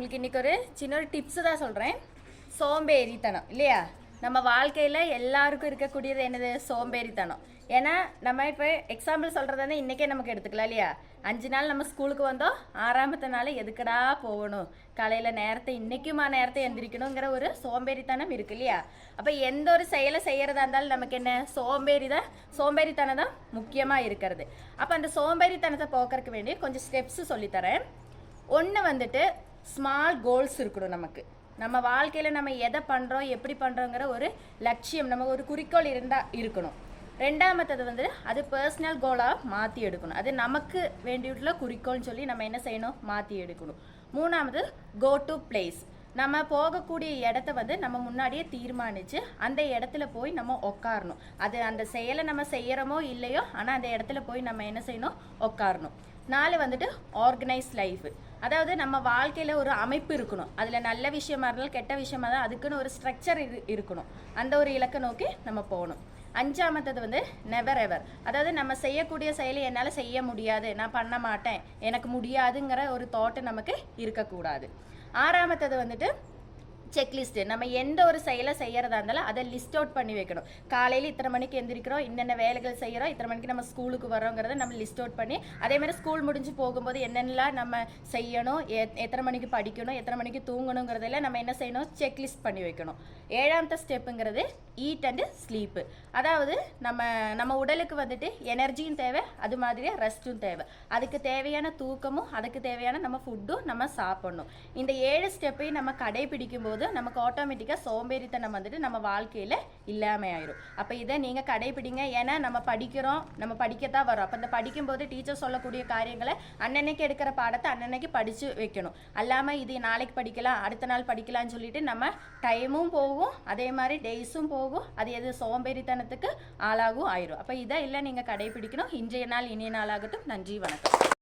உங்களுக்கு இன்றைக்கி ஒரு சின்ன ஒரு டிப்ஸு தான் சொல்கிறேன். சோம்பேறித்தனம் இல்லையா? நம்ம வாழ்க்கையில் எல்லாருக்கும் இருக்கக்கூடியது என்னது? சோம்பேறித்தனம். ஏன்னா நம்ம இப்போ எக்ஸாம்பிள் சொல்கிறது வந்து இன்றைக்கே நமக்கு எடுத்துக்கலாம் இல்லையா? 5 நாள் நம்ம ஸ்கூலுக்கு வந்தோம், 6ஆமத்த நாள் எதுக்கடா போகணும், காலையில் நேரத்தை இன்றைக்குமா நேரத்தை எந்திரிக்கணுங்கிற ஒரு சோம்பேறித்தனம் இருக்கு இல்லையா? அப்போ எந்த ஒரு செயலை செய்கிறதா இருந்தாலும் நமக்கு என்ன? சோம்பேறித்தனம் தான் முக்கியமாக இருக்கிறது. அப்போ அந்த சோம்பேறித்தனத்தை போக்குறதுக்கு வேண்டி கொஞ்சம் ஸ்டெப்ஸு சொல்லித்தரேன். ஒன்று வந்துட்டு ஸ்மால் கோல்ஸ் இருக்கணும் நமக்கு. நம்ம வாழ்க்கையில் நம்ம எதை பண்ணுறோம், எப்படி பண்ணுறோங்கிற ஒரு லட்சியம், நம்ம ஒரு குறிக்கோள் இருக்கணும். ரெண்டாமத்தது வந்து அது பர்சனல் கோலாக மாற்றி எடுக்கணும். அது நமக்கு வேண்டியுள்ள குறிக்கோள்னு சொல்லி நம்ம என்ன செய்யணும்? மாற்றி எடுக்கணும். மூணாவது கோ டு பிளேஸ். நம்ம போகக்கூடிய இடத்த வந்து நம்ம முன்னாடியே தீர்மானித்து அந்த இடத்துல போய் நம்ம உட்காரணும். அது அந்த செயலை நம்ம செய்கிறோமோ இல்லையோ, ஆனால் அந்த இடத்துல போய் நம்ம என்ன செய்யணும்? உட்காரணும். 4 வந்துட்டு ஆர்கனைஸ் லைஃப். அதாவது நம்ம வாழ்க்கையில் ஒரு அமைப்பு இருக்கணும். அதில் நல்ல விஷயமா இருந்தாலும் கெட்ட விஷயமா இருந்தாலும் அதுக்குன்னு ஒரு ஸ்ட்ரக்சர் இருக்கணும். அந்த ஒரு இலக்கை நோக்கி நம்ம போகணும். 5ஆமத்தது வந்து நெவர் எவர். அதாவது நம்ம செய்யக்கூடிய செயலை என்னால் செய்ய முடியாது, நான் பண்ண மாட்டேன், எனக்கு முடியாதுங்கிற ஒரு தாட்டு நமக்கு இருக்கக்கூடாது. 6ஆமத்தது வந்துட்டு செக்லிஸ்ட்டு. நம்ம எந்த ஒரு செயலை செய்கிறதா இருந்தாலும் அதை லிஸ்ட் அவுட் பண்ணி வைக்கணும். காலையில் இத்தனை மணிக்கு எந்திரிக்கிறோம், என்னென்ன வேலைகள் செய்கிறோம், இத்தனை மணிக்கு நம்ம ஸ்கூலுக்கு வரோங்கிறத நம்ம லிஸ்ட் அவுட் பண்ணி, அதே மாதிரி ஸ்கூல் முடிஞ்சு போகும்போது என்னென்னலாம் நம்ம செய்யணும், எத்தனை மணிக்கு படிக்கணும், எத்தனை மணிக்கு தூங்கணுங்கிறதெல்லாம் நம்ம என்ன செய்யணும்? செக்லிஸ்ட் பண்ணி வைக்கணும். 7ஆமத்த ஸ்டெப்புங்கிறது ஈட் அண்டு ஸ்லீப்பு. அதாவது நம்ம உடலுக்கு வந்துட்டு எனர்ஜியும் தேவை, அது மாதிரியே ரெஸ்ட்டும் தேவை. அதுக்கு தேவையான தூக்கமும் அதுக்கு தேவையான நம்ம ஃபுட்டும் நம்ம சாப்பிடணும். இந்த 7 ஸ்டெப்பையும் நம்ம கடைபிடிக்கும் போது நமக்கு ஆட்டோமேட்டிக்காக சோம்பேறித்தனம் வந்துட்டு நம்ம வாழ்க்கையில் இல்லாமல் ஆயிரும். அப்போ இதை நீங்கள் கடைபிடிங்க. ஏன்னா நம்ம படிக்கிறோம், நம்ம படிக்கத்தான் வரோம். அப்போ இந்த படிக்கும்போது டீச்சர் சொல்லக்கூடிய காரியங்களை அன்னன்னைக்கு எடுக்கிற பாடத்தை அன்னன்னைக்கு படித்து வைக்கணும். அல்லாமல் இது நாளைக்கு படிக்கலாம், அடுத்த நாள் படிக்கலாம்னு சொல்லிட்டு நம்ம டைமும் போகும், அதே மாதிரி டேஸும் போகும். அது எது? சோம்பேறித்தனத்துக்கு ஆளாகவும் ஆயிரும். அப்போ இதை இல்லை நீங்கள் கடைபிடிக்கணும். இன்றைய நாள் இனிய நாளாகட்டும். நன்றி, வணக்கம்.